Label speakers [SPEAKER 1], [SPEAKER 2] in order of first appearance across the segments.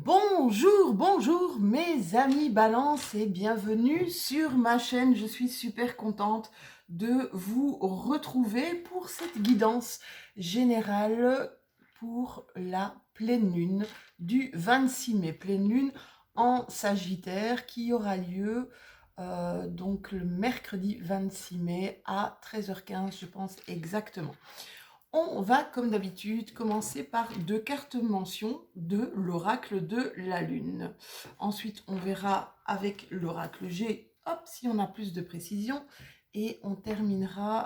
[SPEAKER 1] Bonjour, bonjour mes amis Balance et bienvenue sur ma chaîne. Je suis super contente de vous retrouver pour cette guidance générale pour la pleine lune du 26 mai. Pleine lune en Sagittaire qui aura lieu donc le mercredi 26 mai à 13h15, je pense exactement. On va, comme d'habitude, commencer par deux cartes mentions de l'oracle de la Lune. Ensuite, on verra avec l'oracle G, hop, si on a plus de précision. Et on terminera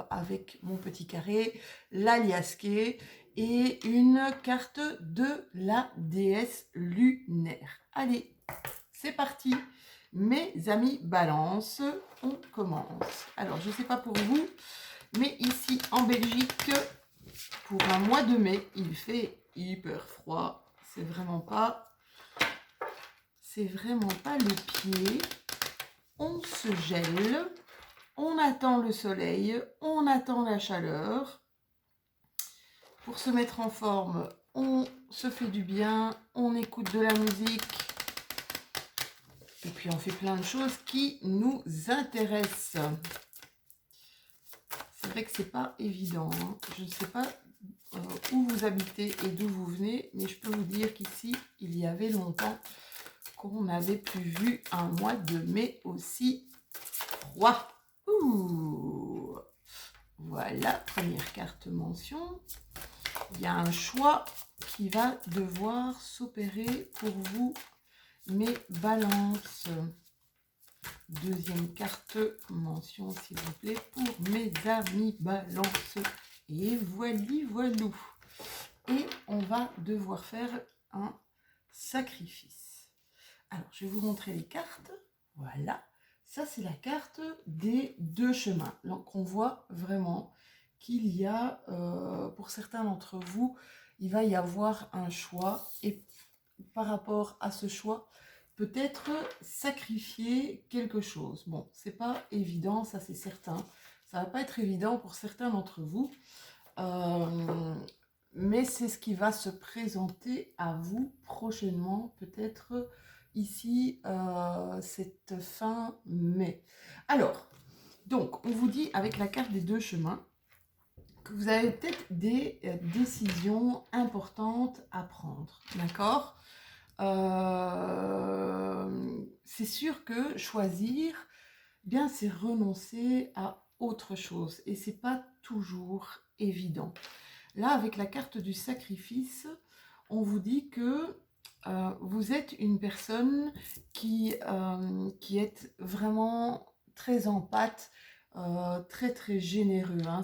[SPEAKER 1] avec mon petit carré, l'aliasqué et une carte de la déesse lunaire. Allez, c'est parti mes amis Balance, on commence. Alors, je ne sais pas pour vous, mais ici en Belgique, pour un mois de mai, il fait hyper froid. C'est vraiment pas le pied. On se gèle, on attend le soleil, on attend la chaleur. Pour se mettre en forme, on se fait du bien, on écoute de la musique. Et puis on fait plein de choses qui nous intéressent. C'est vrai que c'est pas évident, hein. Je ne sais pas où vous habitez et d'où vous venez, mais je peux vous dire qu'ici, il y avait longtemps qu'on n'avait plus vu un mois de mai aussi froid. Ouh. Voilà, première carte mention. Il y a un choix qui va devoir s'opérer pour vous, mes balances. Deuxième carte mention, s'il vous plaît, pour mes amis balance. Et voilou. Et on va devoir faire un sacrifice. Alors, je vais vous montrer les cartes. Voilà. Ça, c'est la carte des deux chemins. Donc, on voit vraiment qu'il y a, pour certains d'entre vous, il va y avoir un choix. Et par rapport à ce choix, peut-être sacrifier quelque chose. Bon, c'est pas évident, ça c'est certain. Ça va pas être évident pour certains d'entre vous. Mais c'est ce qui va se présenter à vous prochainement, peut-être ici, cette fin mai. Alors, donc, on vous dit avec la carte des deux chemins que vous avez peut-être des décisions importantes à prendre, d'accord? C'est sûr que choisir, bien, c'est renoncer à autre chose et c'est pas toujours évident. Là, avec la carte du sacrifice, on vous dit que vous êtes une personne qui est vraiment très en pâte, très généreux, hein.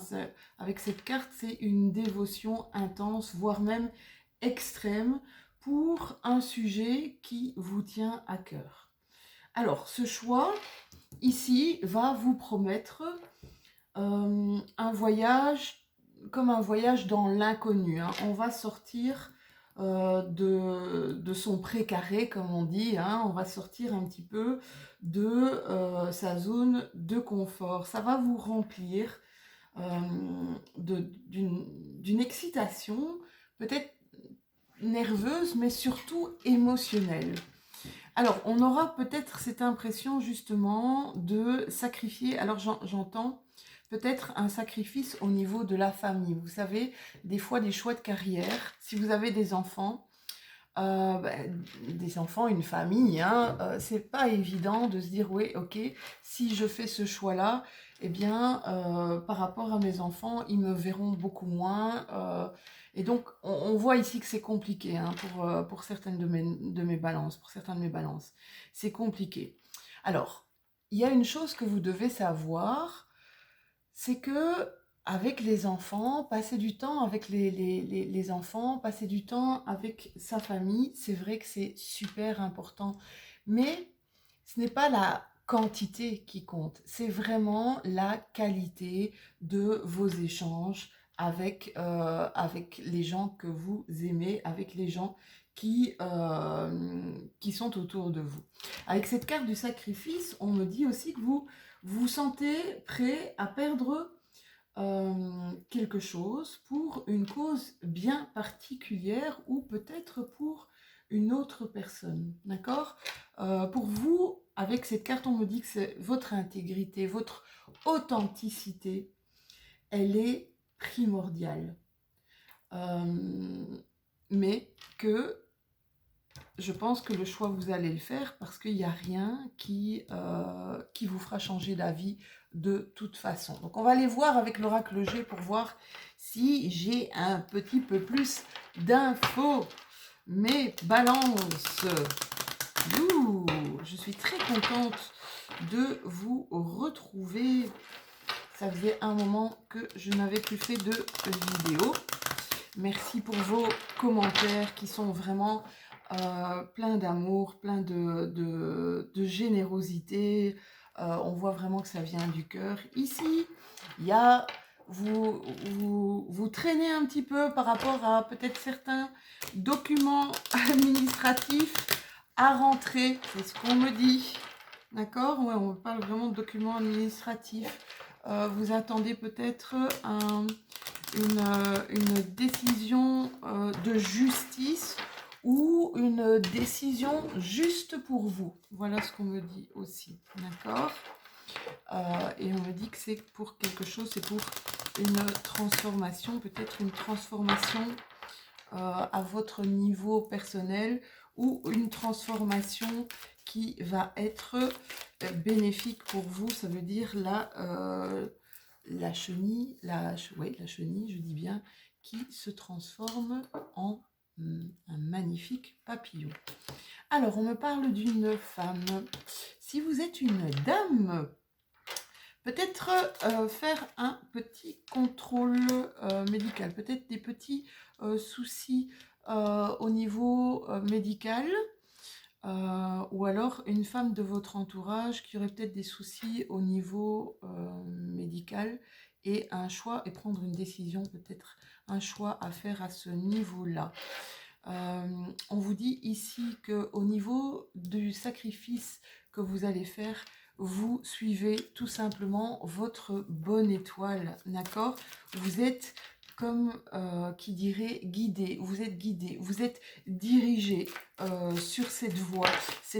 [SPEAKER 1] Avec cette carte, c'est une dévotion intense, voire même extrême, pour un sujet qui vous tient à cœur. Alors, ce choix, ici, va vous promettre un voyage, comme un voyage dans l'inconnu, hein. On va sortir de son précaré, comme on dit, hein. On va sortir un petit peu de sa zone de confort. Ça va vous remplir d'une excitation, peut-être nerveuse, mais surtout émotionnelle. Alors, on aura peut-être cette impression justement de sacrifier, alors j'entends peut-être un sacrifice au niveau de la famille. Vous savez, des fois des choix de carrière, si vous avez des enfants, une famille, hein, c'est pas évident de se dire, oui, ok, si je fais ce choix-là, eh bien, par rapport à mes enfants, ils me verront beaucoup moins. Et donc, on voit ici que c'est compliqué, hein, pour certaines de mes balances, pour certains de mes balances. C'est compliqué. Alors, il y a une chose que vous devez savoir, c'est que avec les enfants, passer du temps avec les enfants, passer du temps avec sa famille, c'est vrai que c'est super important. Mais ce n'est pas la quantité qui compte, c'est vraiment la qualité de vos échanges avec les gens que vous aimez, avec les gens qui sont autour de vous. Avec cette carte du sacrifice, on me dit aussi que vous vous sentez prêt à perdre quelque chose pour une cause bien particulière ou peut-être pour une autre personne, d'accord? Pour vous, avec cette carte, on me dit que c'est votre intégrité, votre authenticité, elle est primordiale. Mais que je pense que le choix, vous allez le faire parce qu'il n'y a rien qui vous fera changer d'avis de toute façon. Donc, on va aller voir avec l'oracle G pour voir si j'ai un petit peu plus d'infos. Mes balances. Ouh, je suis très contente de vous retrouver. Ça faisait un moment que je n'avais plus fait de vidéo. Merci pour vos commentaires qui sont vraiment plein d'amour, plein de générosité. On voit vraiment que ça vient du cœur. Ici, il y a vous traînez un petit peu par rapport à peut-être certains documents administratifs à rentrer. C'est ce qu'on me dit. D'accord? Ouais, on parle vraiment de documents administratifs. Vous attendez peut-être une décision de justice ou une décision juste pour vous. Voilà ce qu'on me dit aussi, d'accord? Et on me dit que c'est pour quelque chose, c'est pour une transformation, peut-être une transformation à votre niveau personnel ou une transformation qui va être bénéfique pour vous. Ça veut dire la chenille, la chenille, je dis bien, qui se transforme en un magnifique papillon. Alors, on me parle d'une femme. Si vous êtes une dame, peut-être faire un petit contrôle médical, peut-être des petits soucis au niveau médical, ou alors une femme de votre entourage qui aurait peut-être des soucis au niveau médical et un choix et prendre une décision, peut-être un choix à faire à ce niveau-là. On vous dit ici qu'au niveau du sacrifice que vous allez faire, vous suivez tout simplement votre bonne étoile, d'accord? Vous êtes comme qui dirait guidé, vous êtes dirigé sur cette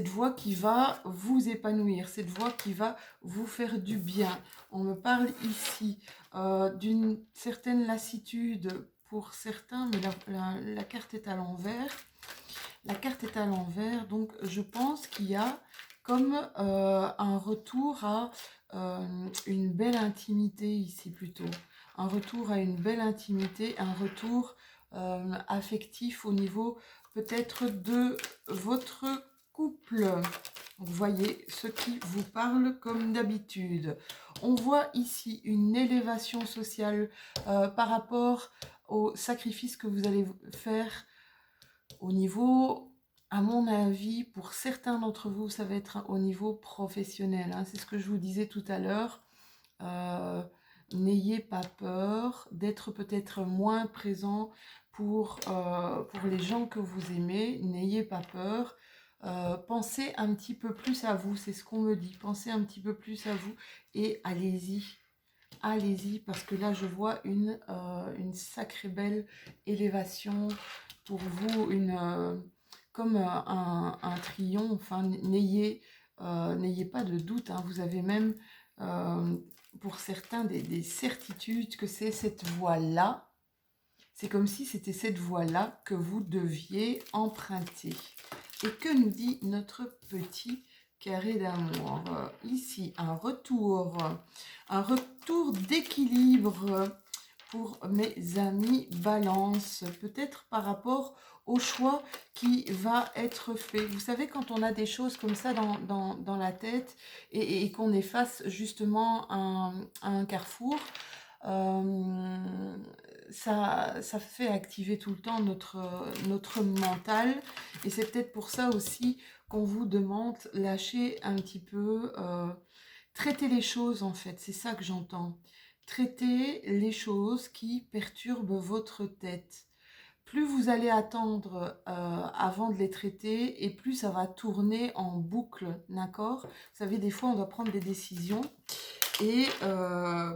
[SPEAKER 1] voie qui va vous épanouir, cette voie qui va vous faire du bien. On me parle ici d'une certaine lassitude pour certains, mais la carte est à l'envers. La carte est à l'envers, donc je pense qu'il y a comme un retour à une belle intimité ici plutôt. Un retour à une belle intimité, un retour affectif au niveau peut-être de votre couple. Vous voyez ce qui vous parle comme d'habitude. On voit ici une élévation sociale par rapport au sacrifice que vous allez faire au niveau, à mon avis, pour certains d'entre vous, ça va être au niveau professionnel. Hein. C'est ce que je vous disais tout à l'heure. N'ayez pas peur d'être peut-être moins présent pour les gens que vous aimez. N'ayez pas peur. Pensez un petit peu plus à vous, c'est ce qu'on me dit. Pensez un petit peu plus à vous et allez-y. Allez-y, parce que là, je vois une sacrée belle élévation pour vous, comme un triomphe. Hein. N'ayez pas de doute. Hein. Vous avez même, pour certains, des certitudes que c'est cette voie-là. C'est comme si c'était cette voie-là que vous deviez emprunter. Et que nous dit notre petit carré d'amour? Ici, un retour d'équilibre pour mes amis Balance, peut-être par rapport au choix qui va être fait. Vous savez, quand on a des choses comme ça dans la tête et qu'on est face justement à un carrefour, ça fait activer tout le temps notre mental, et c'est peut-être pour ça aussi qu'on vous demande lâcher un petit peu, traiter les choses en fait, c'est ça que j'entends. Traiter les choses qui perturbent votre tête. Plus vous allez attendre avant de les traiter, et plus ça va tourner en boucle, d'accord? Vous savez, des fois, on doit prendre des décisions, et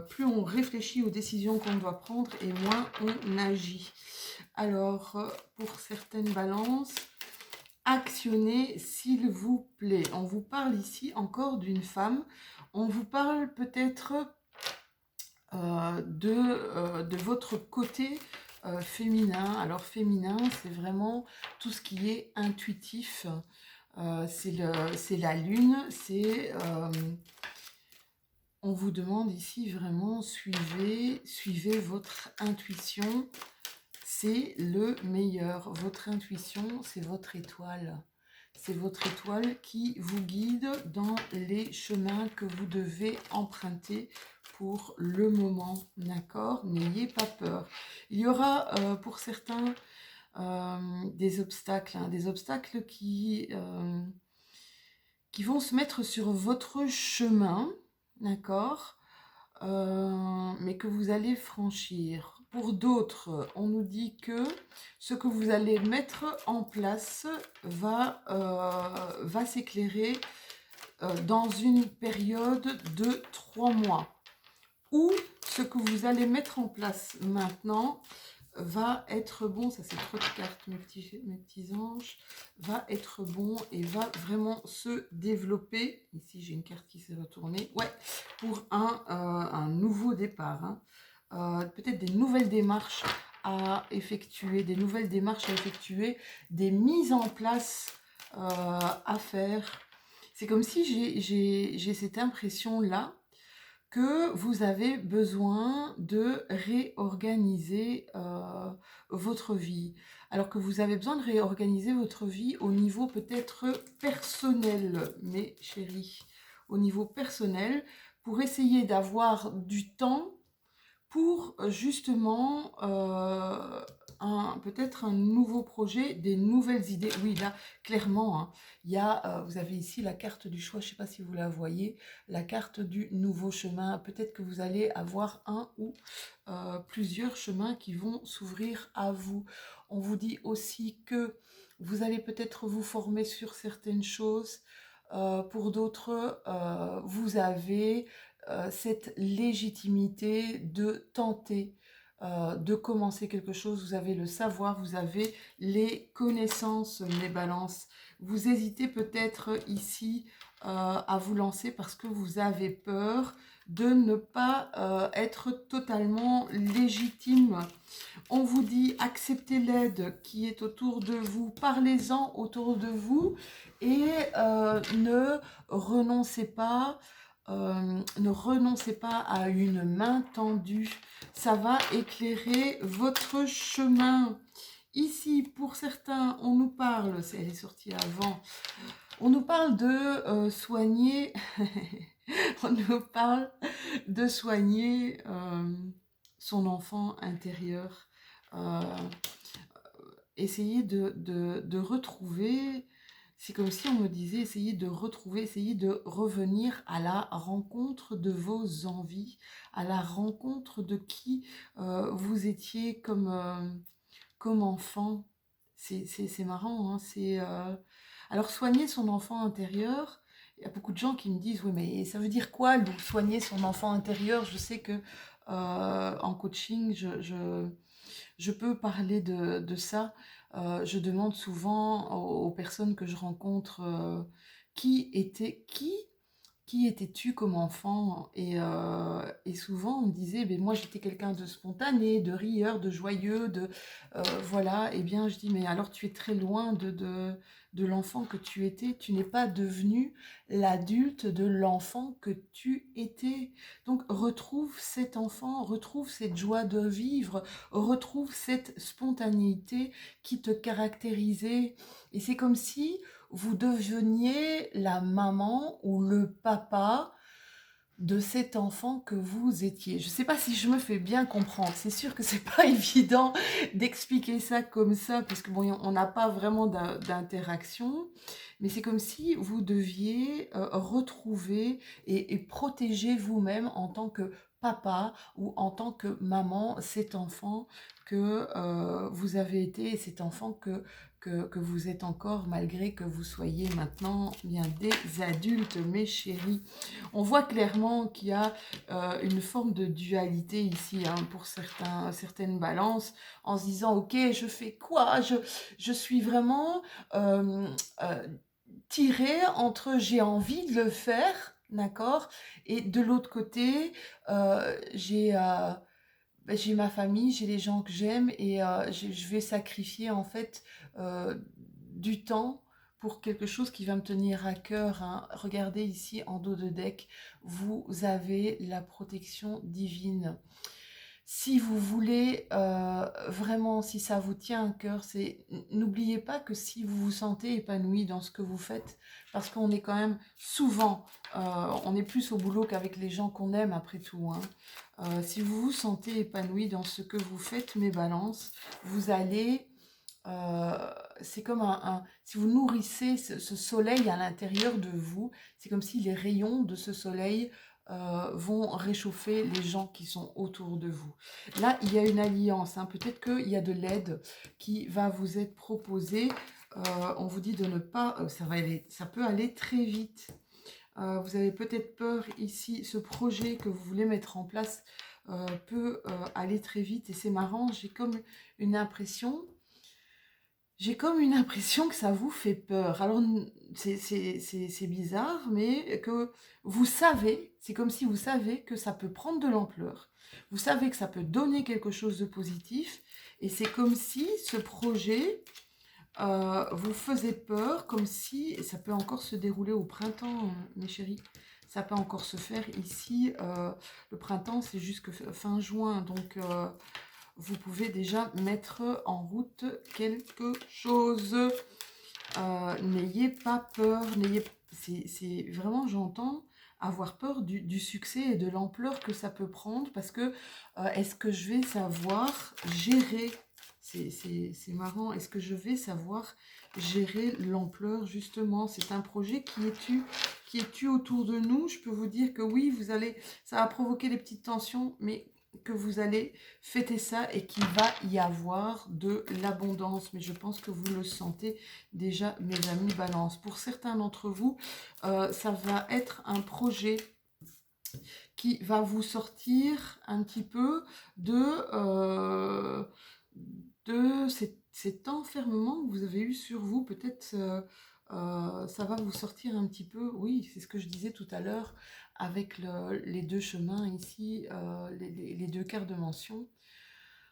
[SPEAKER 1] plus on réfléchit aux décisions qu'on doit prendre, et moins on agit. Alors, pour certaines balances, actionnez s'il vous plaît. On vous parle ici encore d'une femme. On vous parle peut-être de votre côté féminin. Alors féminin, c'est vraiment tout ce qui est intuitif. C'est la lune, on vous demande ici vraiment, suivez votre intuition, c'est le meilleur. Votre intuition, c'est votre étoile. C'est votre étoile qui vous guide dans les chemins que vous devez emprunter pour le moment, d'accord? N'ayez pas peur. Il y aura pour certains des obstacles, hein, des obstacles qui vont se mettre sur votre chemin, d'accord, mais que vous allez franchir. Pour d'autres, on nous dit que ce que vous allez mettre en place va s'éclairer dans une période de 3 mois. Ou ce que vous allez mettre en place maintenant va être bon, ça c'est trop de cartes mes petits anges, va être bon et va vraiment se développer. Ici j'ai une carte qui s'est retournée, ouais, pour un nouveau départ, hein. Peut-être des nouvelles démarches à effectuer, des mises en place à faire. C'est comme si j'ai cette impression là que vous avez besoin de réorganiser votre vie. Alors que vous avez besoin de réorganiser votre vie au niveau peut-être personnel, mes chéris, au niveau personnel, pour essayer d'avoir du temps pour justement peut-être un nouveau projet, des nouvelles idées. Oui, là, clairement, hein, il y a, vous avez ici la carte du choix, je ne sais pas si vous la voyez, la carte du nouveau chemin. Peut-être que vous allez avoir un ou plusieurs chemins qui vont s'ouvrir à vous. On vous dit aussi que vous allez peut-être vous former sur certaines choses. Pour d'autres, vous avez cette légitimité de tenter, de commencer quelque chose. Vous avez le savoir, vous avez les connaissances, mes balances. Vous hésitez peut-être ici à vous lancer parce que vous avez peur de ne pas être totalement légitime. On vous dit acceptez l'aide qui est autour de vous, parlez-en autour de vous et ne renoncez pas à une main tendue. Ça va éclairer votre chemin. Ici, pour certains, on nous parle, elle est sortie avant, on nous parle de soigner, on nous parle de soigner son enfant intérieur. Essayer de retrouver, c'est comme si on me disait, essayez de retrouver, essayez de revenir à la rencontre de vos envies, à la rencontre de qui vous étiez comme enfant. C'est marrant, hein, alors soigner son enfant intérieur, il y a beaucoup de gens qui me disent, oui mais ça veut dire quoi, soigner son enfant intérieur? Je sais que en coaching, je peux parler de ça. Je demande souvent aux personnes que je rencontre qui étais-tu comme enfant? Et souvent on me disait, ben moi j'étais quelqu'un de spontané, de rieur, de joyeux, voilà. Et bien je dis, mais alors tu es très loin de l'enfant que tu étais. Tu n'es pas devenu l'adulte de l'enfant que tu étais. Donc retrouve cet enfant, retrouve cette joie de vivre, retrouve cette spontanéité qui te caractérisait. Et c'est comme si vous deveniez la maman ou le papa de cet enfant que vous étiez. Je ne sais pas si je me fais bien comprendre. C'est sûr que c'est pas évident d'expliquer ça comme ça, parce que bon, on n'a pas vraiment d'interaction, mais c'est comme si vous deviez retrouver et protéger vous-même en tant que papa ou en tant que maman cet enfant que vous avez été et cet enfant que que vous êtes encore, malgré que vous soyez maintenant bien des adultes, mes chéris. On voit clairement qu'il y a une forme de dualité ici, hein, pour certaines balances, en se disant, ok, je fais quoi? Je suis vraiment tirée entre j'ai envie de le faire, d'accord? Et de l'autre côté, j'ai ma famille, j'ai les gens que j'aime et je vais sacrifier en fait du temps pour quelque chose qui va me tenir à cœur, hein. Regardez ici en dos de deck, vous avez la protection divine. Si vous voulez vraiment, si ça vous tient à cœur, n'oubliez pas que si vous vous sentez épanoui dans ce que vous faites, parce qu'on est quand même souvent, on est plus au boulot qu'avec les gens qu'on aime après tout, hein. Si vous vous sentez épanoui dans ce que vous faites, mes balances, vous allez, c'est comme si vous nourrissez ce soleil à l'intérieur de vous, c'est comme si les rayons de ce soleil vont réchauffer les gens qui sont autour de vous. Là, il y a une alliance, hein. Peut-être qu'il y a de l'aide qui va vous être proposée. On vous dit de ne pas... ça peut aller très vite. Vous avez peut-être peur ici, ce projet que vous voulez mettre en place peut aller très vite. Et c'est marrant, j'ai comme une impression que ça vous fait peur. Alors, c'est bizarre, mais que vous savez, c'est comme si vous savez que ça peut prendre de l'ampleur. Vous savez que ça peut donner quelque chose de positif. Et c'est comme si ce projet vous faisait peur, comme si, et ça peut encore se dérouler au printemps, mes chéris. Ça peut encore se faire ici. Le printemps, c'est jusque fin juin. Donc... vous pouvez déjà mettre en route quelque chose. N'ayez pas peur. C'est vraiment, j'entends, avoir peur du succès et de l'ampleur que ça peut prendre. Parce que, est-ce que je vais savoir gérer... C'est marrant. Est-ce que je vais savoir gérer l'ampleur, justement? C'est un projet qui est tu autour de nous. Je peux vous dire que oui, ça va provoquer des petites tensions, mais que vous allez fêter ça et qu'il va y avoir de l'abondance. Mais je pense que vous le sentez déjà, mes amis Balance. Pour certains d'entre vous, ça va être un projet qui va vous sortir un petit peu de cet enfermement que vous avez eu sur vous. Peut-être ça va vous sortir un petit peu, oui, c'est ce que je disais tout à l'heure, avec les deux chemins ici, les deux quarts de mention.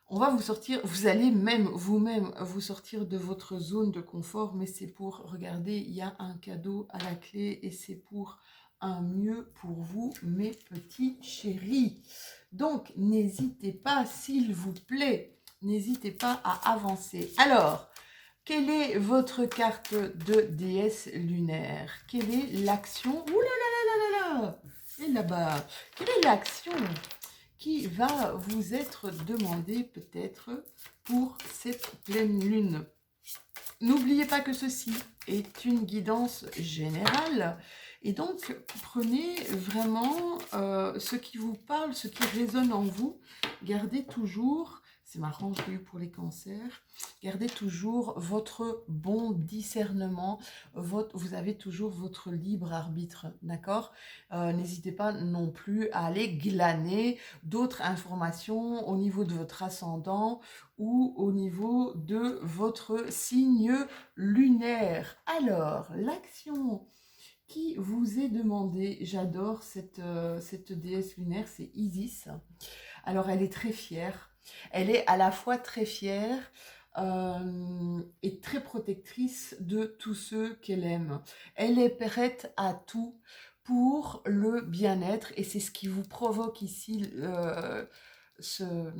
[SPEAKER 1] On va vous sortir, vous allez même vous-même vous sortir de votre zone de confort, mais c'est pour, regardez, il y a un cadeau à la clé et c'est pour un mieux pour vous, mes petits chéris. Donc, n'hésitez pas, s'il vous plaît, n'hésitez pas à avancer. Alors, quelle est votre carte de déesse lunaire? Quelle est l'action? Ouh là là là là là là! Et là-bas, quelle est l'action qui va vous être demandée peut-être pour cette pleine lune? N'oubliez pas que ceci est une guidance générale. Et donc, prenez vraiment ce qui vous parle, ce qui résonne en vous. Gardez toujours... C'est marrant, je l'ai eu pour les cancers. Gardez toujours votre bon discernement. Vous avez toujours votre libre arbitre, d'accord? N'hésitez pas non plus à aller glaner d'autres informations au niveau de votre ascendant ou au niveau de votre signe lunaire. Alors, l'action qui vous est demandée, j'adore cette déesse lunaire, c'est Isis. Alors, elle est très fière. Elle est à la fois très fière et très protectrice de tous ceux qu'elle aime. Elle est prête à tout pour le bien-être et c'est ce qui vous provoque ici ce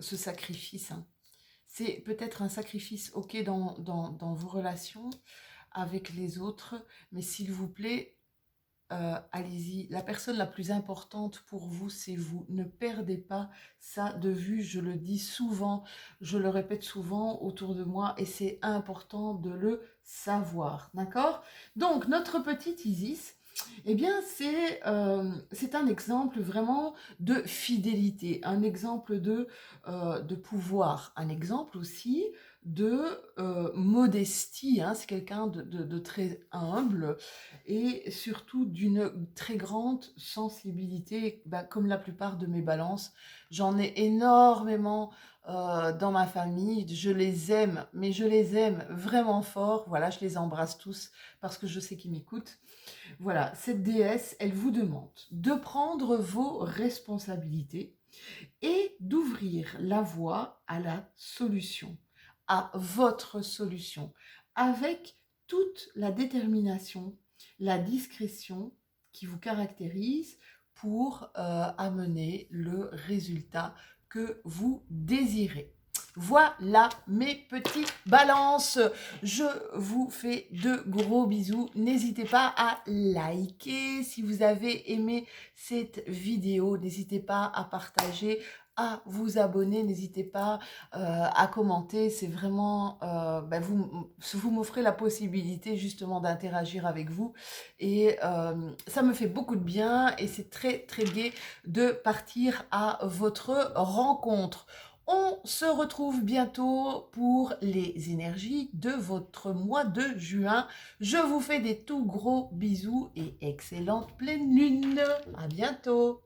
[SPEAKER 1] sacrifice, hein. C'est peut-être un sacrifice, ok, dans vos relations avec les autres, mais s'il vous plaît, allez-y. La personne la plus importante pour vous, c'est vous. Ne perdez pas ça de vue. Je le dis souvent, je le répète souvent autour de moi et c'est important de le savoir. D'accord? Donc, notre petite Isis, eh bien, c'est un exemple vraiment de fidélité, un exemple de pouvoir, un exemple aussi modestie, hein. C'est quelqu'un de très humble et surtout d'une très grande sensibilité, bah, comme la plupart de mes balances. J'en ai énormément dans ma famille, je les aime, mais je les aime vraiment fort. Voilà, je les embrasse tous parce que je sais qu'ils m'écoutent. Voilà, cette déesse, elle vous demande de prendre vos responsabilités et d'ouvrir la voie à la solution, à votre solution, avec toute la détermination, la discrétion qui vous caractérise pour amener le résultat que vous désirez. Voilà mes petites balances. Je vous fais de gros bisous. N'hésitez pas à liker si vous avez aimé cette vidéo. N'hésitez pas à partager, à vous abonner. N'hésitez pas à commenter. C'est vraiment, vous m'offrez la possibilité justement d'interagir avec vous. Et ça me fait beaucoup de bien et c'est très très gai de partir à votre rencontre. On se retrouve bientôt pour les énergies de votre mois de juin. Je vous fais des tout gros bisous et excellente pleine lune. À bientôt.